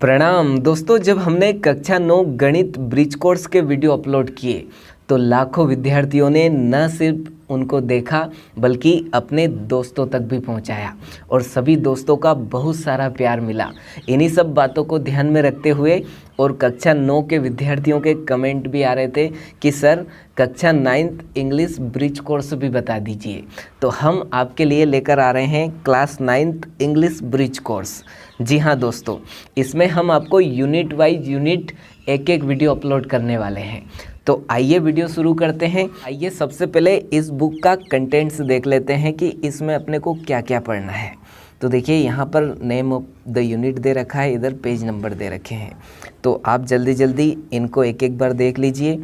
प्रणाम दोस्तों। जब हमने कक्षा 9 गणित ब्रिज कोर्स के वीडियो अपलोड किए तो लाखों विद्यार्थियों ने न सिर्फ उनको देखा बल्कि अपने दोस्तों तक भी पहुंचाया और सभी दोस्तों का बहुत सारा प्यार मिला। इन्हीं सब बातों को ध्यान में रखते हुए और कक्षा 9 के विद्यार्थियों के कमेंट भी आ रहे थे कि सर कक्षा 9th इंग्लिश ब्रिज कोर्स भी बता दीजिए। तो हम आपके लिए लेकर आ रहे हैं class 9th English bridge course. जी हाँ दोस्तों, इसमें हम आपको यूनिट वाइज यूनिट एक एक वीडियो अपलोड करने वाले हैं। तो आइए वीडियो शुरू करते हैं। आइए सबसे पहले इस बुक का कंटेंट्स देख लेते हैं कि इसमें अपने को क्या क्या पढ़ना है। तो देखिए यहाँ पर नेम ऑफ द यूनिट दे रखा है, इधर पेज नंबर दे रखे हैं। तो आप जल्दी जल्दी इनको एक एक बार देख लीजिए।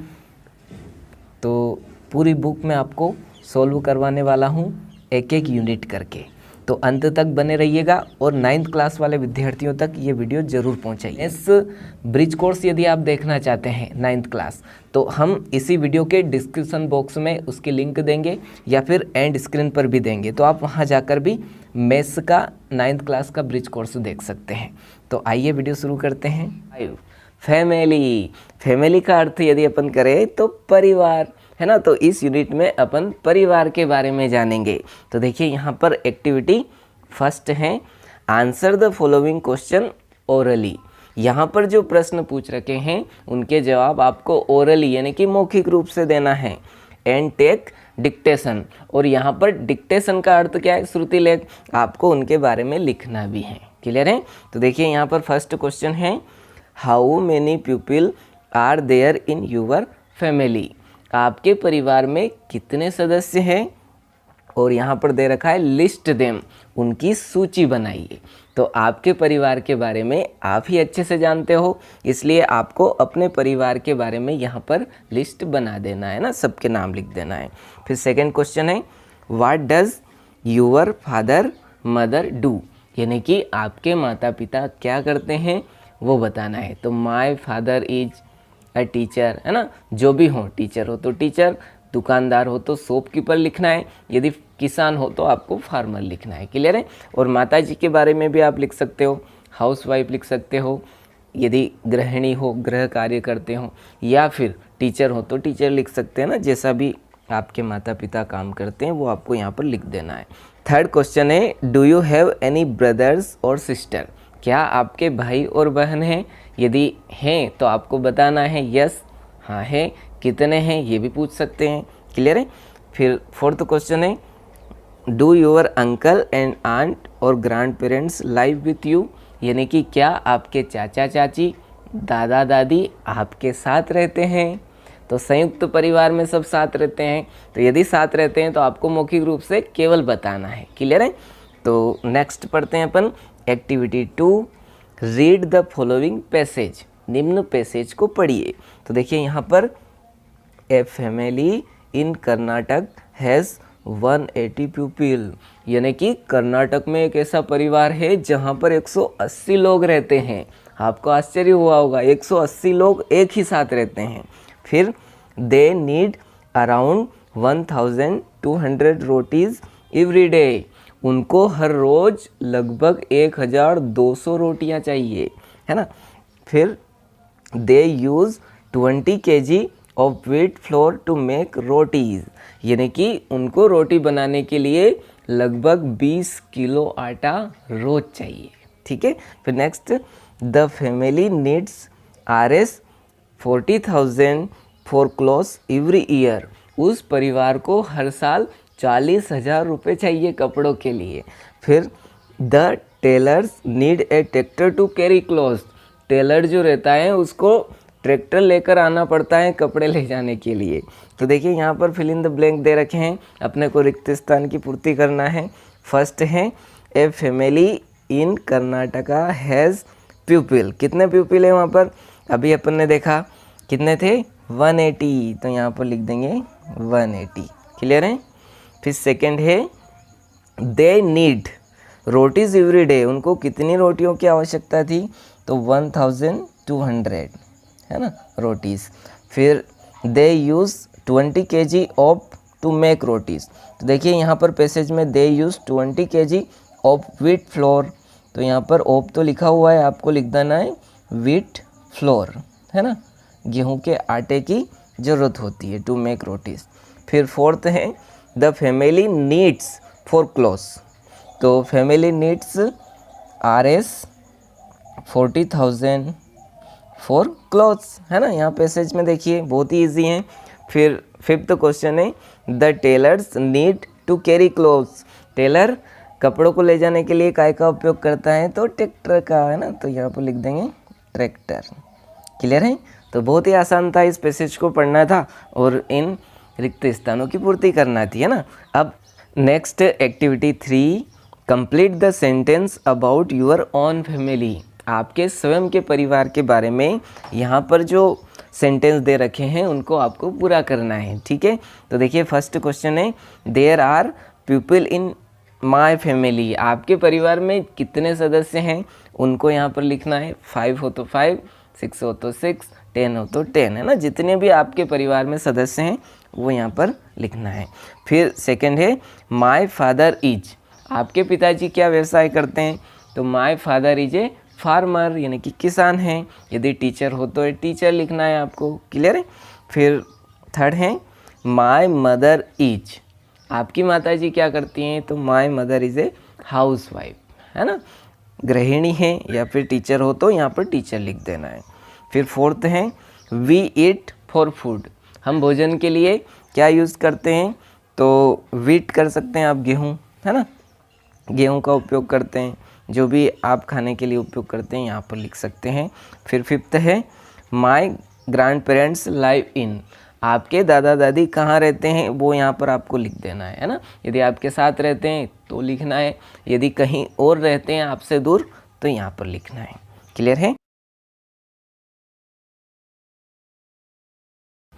तो पूरी बुक में आपको सॉल्व करवाने वाला हूँ एक एक यूनिट करके, तो अंत तक बने रहिएगा और 9th क्लास वाले विद्यार्थियों तक ये वीडियो ज़रूर पहुंचाइए। इस ब्रिज कोर्स यदि आप देखना चाहते हैं 9th क्लास, तो हम इसी वीडियो के डिस्क्रिप्शन बॉक्स में उसकी लिंक देंगे या फिर एंड स्क्रीन पर भी देंगे, तो आप वहां जाकर भी मैथ्स का 9th क्लास का ब्रिज कोर्स देख सकते हैं। तो आइए वीडियो शुरू करते हैं। फैमिली का अर्थ यदि अपन करें तो परिवार है ना। तो इस यूनिट में अपन परिवार के बारे में जानेंगे। तो देखिए यहाँ पर एक्टिविटी फर्स्ट है, answer the following question orally. यहाँ पर जो प्रश्न पूछ रखे हैं उनके जवाब आपको ओरली यानी कि मौखिक रूप से देना है। एंड टेक डिक्टेशन, और यहाँ पर डिक्टेशन का अर्थ क्या है? श्रुति लेख। आपको उनके बारे में लिखना भी है। क्लियर है? तो देखिए यहाँ पर फर्स्ट क्वेश्चन है, how many people are there in your family. आपके परिवार में कितने सदस्य हैं? और यहाँ पर दे रखा है लिस्ट देम, उनकी सूची बनाइए। तो आपके परिवार के बारे में आप ही अच्छे से जानते हो, इसलिए आपको अपने परिवार के बारे में यहाँ पर लिस्ट बना देना है ना, सबके नाम लिख देना है। फिर सेकंड क्वेश्चन है, what does your father mother do, यानी कि आपके माता पिता क्या करते हैं वो बताना है। तो my father is a teacher, है ना। जो भी हो, टीचर हो तो टीचर, दुकानदार हो तो शॉपकीपर लिखना है, यदि किसान हो तो आपको फार्मर लिखना है। क्लियर है? और माता जी के बारे में भी आप लिख सकते हो, हाउसवाइफ लिख सकते हो, यदि गृहिणी हो गृह कार्य करते हो, या फिर टीचर हो तो टीचर लिख सकते हैं ना। जैसा भी आपके माता पिता काम करते हैं वो आपको यहाँ पर लिख देना है। थर्ड क्वेश्चन है, do you have any brothers और सिस्टर। क्या आपके भाई और बहन हैं? यदि हैं तो आपको बताना है यस, हाँ है, कितने हैं ये भी पूछ सकते हैं। क्लियर है? फिर फोर्थ क्वेश्चन है, do your uncle and aunt और grandparents live with you, यानी कि क्या आपके चाचा चाची दादा दादी आपके साथ रहते हैं। तो संयुक्त परिवार में सब साथ रहते हैं, तो यदि साथ रहते हैं तो आपको मौखिक रूप से केवल बताना है। क्लियर है? तो नेक्स्ट पढ़ते हैं अपन activity 2, read the following passage. निम्न पैसेज को पढ़िए। तो देखिए यहाँ पर, a family in Karnataka has 180 people, यानी कि कर्नाटक में एक ऐसा परिवार है जहाँ पर 180 लोग रहते हैं। आपको आश्चर्य हुआ होगा, 180 लोग एक ही साथ रहते हैं। फिर they need around 1200 rotis every day, उनको हर रोज़ लगभग 1200 रोटियां चाहिए, है ना। फिर they use 20 kg of wheat flour to make rotis, यानी कि उनको रोटी बनाने के लिए लगभग 20 किलो आटा रोज चाहिए। ठीक है? फिर next, the family needs Rs 40,000 for clothes every year, उस परिवार को हर साल 40,000 रुपये चाहिए कपड़ों के लिए। फिर the tailors need a tractor to carry clothes, tailor जो रहता है उसको ट्रैक्टर लेकर आना पड़ता है कपड़े ले जाने के लिए। तो देखिए यहाँ पर फिल इन द ब्लैंक दे रखे हैं, अपने को रिक्त स्थान की पूर्ति करना है। फर्स्ट है, ए family in Karnataka has people, कितने पीपल है वहाँ पर? अभी अपन ने देखा कितने थे, 180, तो यहाँ पर लिख देंगे 180। क्लियर है? फिर सेकंड है, they need rotis every day, उनको कितनी रोटियों की आवश्यकता थी? तो 1200, है ना, रोटीज़। फिर they use 20 kg of to make rotis, तो देखिए यहाँ पर पैसेज में they use 20 kg of wheat flour, तो यहाँ पर ओप तो लिखा हुआ है, आपको लिख देना है व्हीट फ्लोर, है ना, गेहूं के आटे की ज़रूरत होती है टू मेक रोटीज। फिर फोर्थ है the family needs for clothes, तो family needs Rs 40,000 for clothes, है ना। यहाँ पैसेज में देखिए बहुत ही ईजी है। फिर फिफ्थ क्वेश्चन है the tailors need to carry clothes, tailor कपड़ों को ले जाने के लिए काय का उपयोग करता है, तो ट्रैक्टर का, है ना, तो यहाँ पर लिख देंगे ट्रैक्टर। क्लियर है। तो बहुत ही आसान था, इस पैसेज को पढ़ना था और इन रिक्त स्थानों की पूर्ति करना थी, है ना। अब next activity 3, complete the sentence about your own family, आपके स्वयं के परिवार के बारे में यहाँ पर जो सेंटेंस दे रखे हैं उनको आपको पूरा करना है, ठीक है। तो देखिए फर्स्ट क्वेश्चन है there are people in my family, आपके परिवार में कितने सदस्य हैं उनको यहाँ पर लिखना है। 5 हो तो 5, 6 हो तो 6, 10 हो तो 10, है ना। जितने भी आपके परिवार में सदस्य हैं वो यहाँ पर लिखना है। फिर सेकंड है माय फादर इज, आपके पिताजी क्या व्यवसाय करते हैं, तो my father is a farmer, यानी कि किसान हैं। यदि टीचर हो तो टीचर लिखना है आपको। क्लियर है। फिर थर्ड है माय मदर इज, आपकी माताजी क्या करती हैं, तो my mother is a house wife, है ना, गृहिणी है, या फिर टीचर हो तो यहाँ पर टीचर लिख देना है। फिर फोर्थ है वी ईट फॉर फूड, हम भोजन के लिए क्या यूज़ करते हैं, तो वीट कर सकते हैं आप, गेहूँ, है ना, गेहूँ का उपयोग करते हैं। जो भी आप खाने के लिए उपयोग करते हैं यहाँ पर लिख सकते हैं। फिर फिफ्थ है my grand parents live in, आपके दादा दादी कहाँ रहते हैं वो यहाँ पर आपको लिख देना है ना। यदि आपके साथ रहते हैं तो लिखना है, यदि कहीं और रहते हैं आपसे दूर तो यहाँ पर लिखना है। क्लियर है।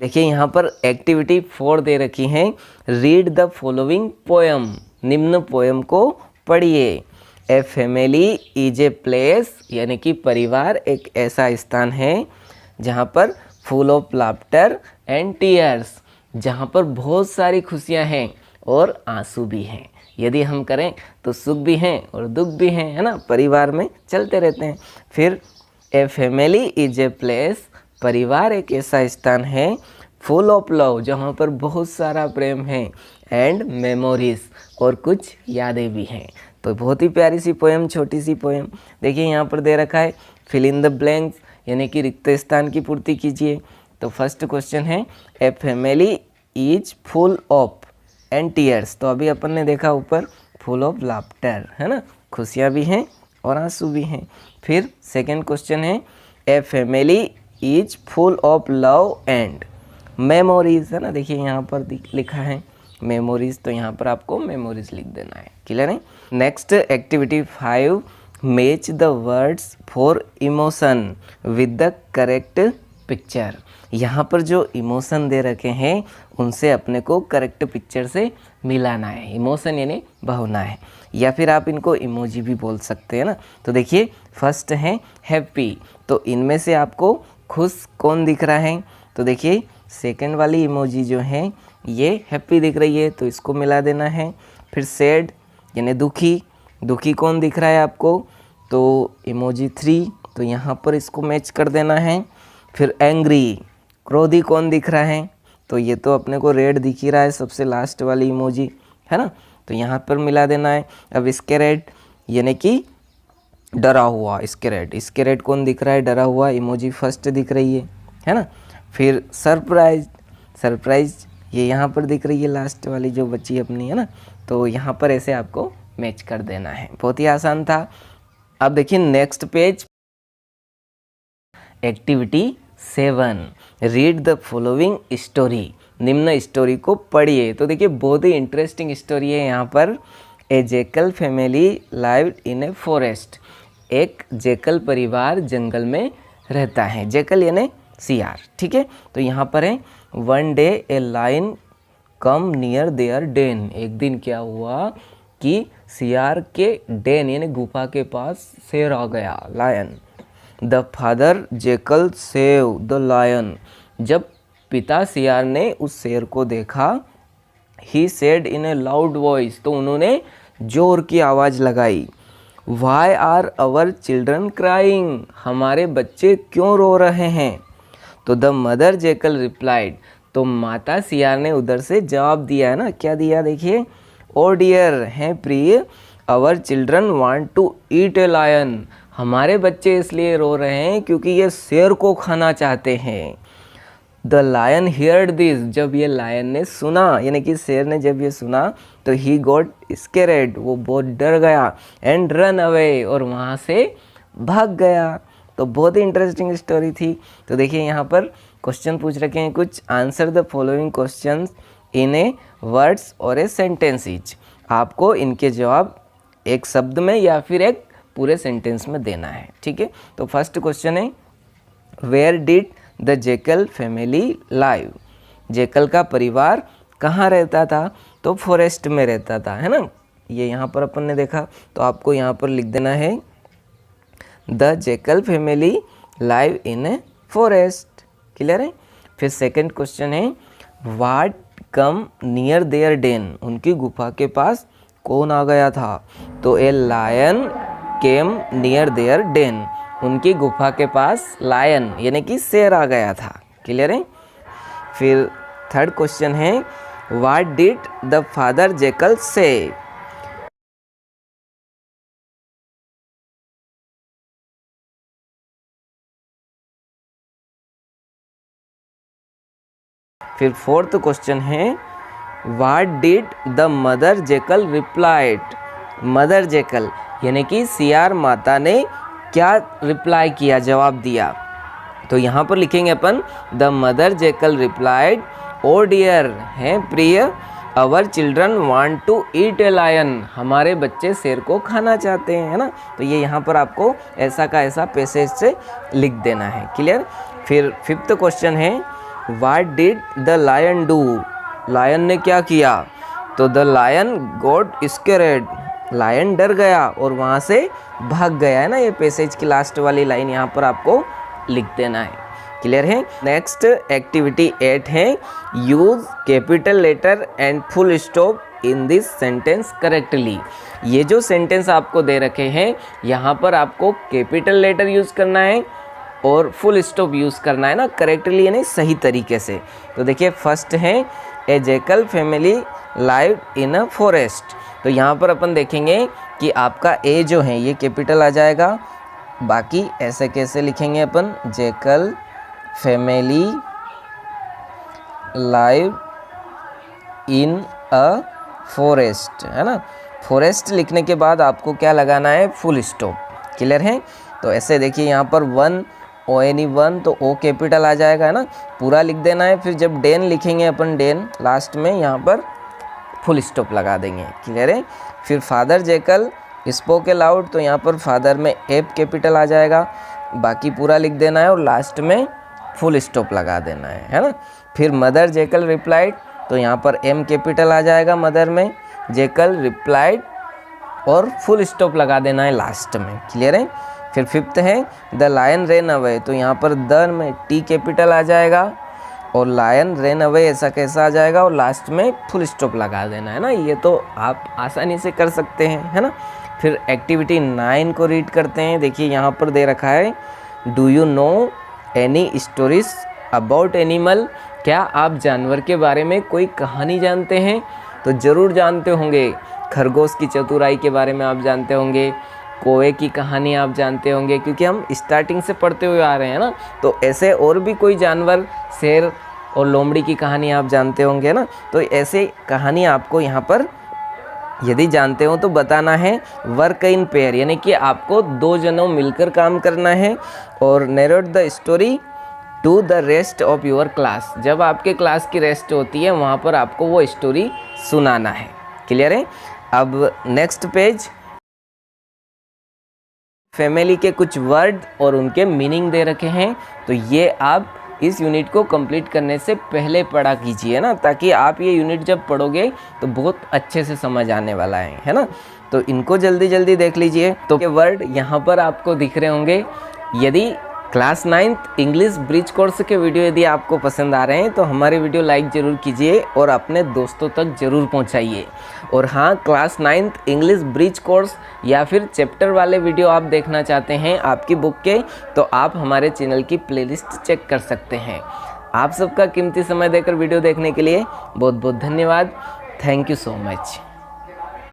देखिए यहाँ पर एक्टिविटी 4 दे रखी है, रीड द फॉलोइंग पोएम, निम्न पोएम को पढ़िए। A family is a place, यानी कि परिवार एक ऐसा स्थान है जहाँ पर full of laughter and tears, जहाँ पर बहुत सारी खुशियाँ हैं और आंसू भी हैं। यदि हम करें तो सुख भी हैं और दुख भी हैं, है ना, परिवार में चलते रहते हैं। फिर a family is a place, परिवार एक ऐसा स्थान है, फुल ऑफ लव, जहाँ पर बहुत सारा प्रेम है, एंड मेमोरीज, और कुछ यादें भी हैं। तो बहुत ही प्यारी सी पोएम, छोटी सी पोएम। देखिए यहाँ पर दे रखा है फिल इन द ब्लैंक्स, यानी कि रिक्त स्थान की पूर्ति कीजिए। तो फर्स्ट क्वेश्चन है a family is full of and tears, तो अभी अपन ने देखा ऊपर फुल ऑफ लाफ्टर, है ना, खुशियाँ भी हैं और आंसू भी हैं। फिर सेकंड क्वेश्चन है a family is full of love and memories, है ना, देखिए यहाँ पर लिखा है मेमोरीज, तो यहाँ पर आपको मेमोरीज लिख देना है। क्लियर है। Next activity 5, match the words for emotion with the correct picture, यहाँ पर जो इमोशन दे रखे हैं उनसे अपने को करेक्ट पिक्चर से मिलाना है। इमोशन यानी भावना है, या फिर आप इनको इमोजी भी बोल सकते हैं ना। तो देखिए फर्स्ट है हैप्पी, तो इनमें से आपको खुश कौन दिख रहा है, तो देखिए सेकंड वाली इमोजी जो है ये हैप्पी दिख रही है, तो इसको मिला देना है। फिर सैड यानी दुखी, दुखी कौन दिख रहा है आपको, तो इमोजी 3, तो यहाँ पर इसको मैच कर देना है। फिर एंग्री, क्रोधी कौन दिख रहा है, तो ये तो अपने को रेड दिख ही रहा है, सबसे लास्ट वाली इमोजी, है ना, तो यहाँ पर मिला देना है। अब स्कैरेड यानी कि डरा हुआ, स्कैरेड कौन दिख रहा है, डरा हुआ, इमोजी फर्स्ट दिख रही है ना। फिर सरप्राइज ये यहाँ पर दिख रही है, लास्ट वाली जो बच्ची अपनी, है ना, तो यहाँ पर ऐसे आपको मैच कर देना है। बहुत ही आसान था। अब देखिए next page, activity 7, read the following story, निम्न स्टोरी को पढ़िए। तो देखिए बहुत ही इंटरेस्टिंग स्टोरी है यहाँ पर। A jackal family live in a forest, एक जेकल परिवार जंगल में रहता है। जेकल यानी सियार, ठीक है। तो यहाँ पर है one day a lion come near their den, एक दिन क्या हुआ कि सियार के डेन यानी गुफा के पास शेर आ गया, lion. The father jackal saw the lion, जब पिता सियार ने उस शेर को देखा, he said in a loud voice, तो उन्होंने जोर की आवाज़ लगाई, why are our children crying, हमारे बच्चे क्यों रो रहे हैं। तो द मदर जेकल रिप्लाइड, तो माता सियार ने उधर से जवाब दिया है ना, क्या दिया देखिए, ओ डियर, हैं प्रिय, our children want to eat a lion, हमारे बच्चे इसलिए रो रहे हैं क्योंकि ये शेर को खाना चाहते हैं। द लायन हियर्ड दिस, जब ये लायन ने सुना, यानी कि शेर ने जब ये सुना, तो ही गॉट स्कैरेड, वो बहुत डर गया, एंड रन अवे, और वहाँ से भाग गया। तो बहुत ही इंटरेस्टिंग स्टोरी थी। तो देखिए यहाँ पर क्वेश्चन पूछ रखे हैं कुछ, answer the following questions in A words और ए सेंटेंस ईच, आपको इनके जवाब एक शब्द में या फिर एक पूरे सेंटेंस में देना है, ठीक है। तो फर्स्ट क्वेश्चन है, where did the jackal family live, jackal का परिवार कहाँ रहता था, तो फॉरेस्ट में रहता था, है ना, ये यहाँ पर अपन ने देखा। तो आपको यहाँ पर लिख देना है the jackal family live in a forest, clear है। फिर सेकंड क्वेश्चन है, what come near their den, उनकी गुफा के पास कौन आ गया था, तो a lion came near their den, उनकी गुफा के पास लायन यानी कि शेर आ गया था, क्लियर है। फिर थर्ड क्वेश्चन है, what did the father Jekyll से, फिर फोर्थ क्वेश्चन है, what did the mother jackal replied, mother Jekyll यानी कि सियार माता ने क्या रिप्लाई किया, जवाब दिया। तो यहाँ पर लिखेंगे अपन, the mother jackal replied, oh dear, हैं प्रिय, our children want to eat a lion, हमारे बच्चे शेर को खाना चाहते हैं, है ना। तो ये यहाँ पर आपको ऐसा का ऐसा पैसेज से लिख देना है, क्लियर। फिर फिफ्थ क्वेश्चन है, what did the lion do, lion ने क्या किया, तो the lion got scared, lion डर गया और वहाँ से भाग गया, है ना। ये पैसेज की लास्ट वाली लाइन यहाँ पर आपको लिख देना है, क्लियर है। नेक्स्ट एक्टिविटी 8 है, use capital letter and full stop in this sentence correctly. ये जो सेंटेंस आपको दे रखे हैं यहाँ पर आपको कैपिटल लेटर यूज़ करना है और फुल स्टॉप यूज़ करना है ना, करेक्टली यानी सही तरीके से। तो देखिए फर्स्ट है, a jackal family live in a forest. तो यहाँ पर अपन देखेंगे कि आपका ए जो है ये कैपिटल आ जाएगा, बाकी ऐसे कैसे लिखेंगे अपन, jackal family live in a forest, है ना। फॉरेस्ट लिखने के बाद आपको क्या लगाना है, फुल स्टॉप, क्लियर है। तो ऐसे देखिए यहाँ पर वन ONE1 तो ओ कैपिटल आ जाएगा, है ना, पूरा लिख देना है। फिर जब डेन लिखेंगे अपन, डेन लास्ट में यहाँ पर फुल स्टॉप लगा देंगे, क्लियर है। फिर फादर जेकल स्पोक अलाउड, तो यहाँ पर फादर में एफ कैपिटल आ जाएगा, बाकी पूरा लिख देना है और लास्ट में फुल स्टॉप लगा देना है ना। फिर मदर जेकल रिप्लाइड, तो यहाँ पर एम कैपिटल आ जाएगा मदर में, जेकल रिप्लाइड और फुल स्टॉप लगा देना है लास्ट में, क्लियर है। फिर फिफ्थ है, द लायन रेन अवे, तो यहाँ पर द में टी कैपिटल आ जाएगा और लायन रेन अवे ऐसा कैसा आ जाएगा और लास्ट में फुल स्टॉप लगा देना है ना। ये तो आप आसानी से कर सकते हैं, है ना। फिर एक्टिविटी 9 को रीड करते हैं। देखिए यहाँ पर दे रखा है, do you know any stories about animal, क्या आप जानवर के बारे में कोई कहानी जानते हैं, तो ज़रूर जानते होंगे। खरगोश की चतुराई के बारे में आप जानते होंगे, कौवे की कहानी आप जानते होंगे, क्योंकि हम स्टार्टिंग से पढ़ते हुए आ रहे हैं ना। तो ऐसे और भी कोई जानवर, शेर और लोमड़ी की कहानी आप जानते होंगे ना। तो ऐसे कहानी आपको यहाँ पर यदि जानते हो तो बताना है। वर्क इन पेयर यानी कि आपको 2 जनों मिलकर काम करना है और narrate the story to the rest of your class, जब आपके क्लास की रेस्ट होती है वहाँ पर आपको वो स्टोरी सुनाना है, क्लियर है। अब नेक्स्ट पेज, फैमिली के कुछ वर्ड और उनके मीनिंग दे रखे हैं। तो ये आप इस यूनिट को कंप्लीट करने से पहले पढ़ा कीजिए ना, ताकि आप ये यूनिट जब पढ़ोगे तो बहुत अच्छे से समझ आने वाला है ना। तो इनको जल्दी जल्दी देख लीजिए। तो के वर्ड यहाँ पर आपको दिख रहे होंगे। यदि class 9th English bridge course के वीडियो यदि आपको पसंद आ रहे हैं तो हमारे वीडियो लाइक ज़रूर कीजिए और अपने दोस्तों तक ज़रूर पहुंचाइए। और हाँ, class 9th English bridge course या फिर चैप्टर वाले वीडियो आप देखना चाहते हैं आपकी बुक के, तो आप हमारे चैनल की प्लेलिस्ट चेक कर सकते हैं। आप सबका कीमती समय देकर वीडियो देखने के लिए बहुत बहुत धन्यवाद। Thank you so much.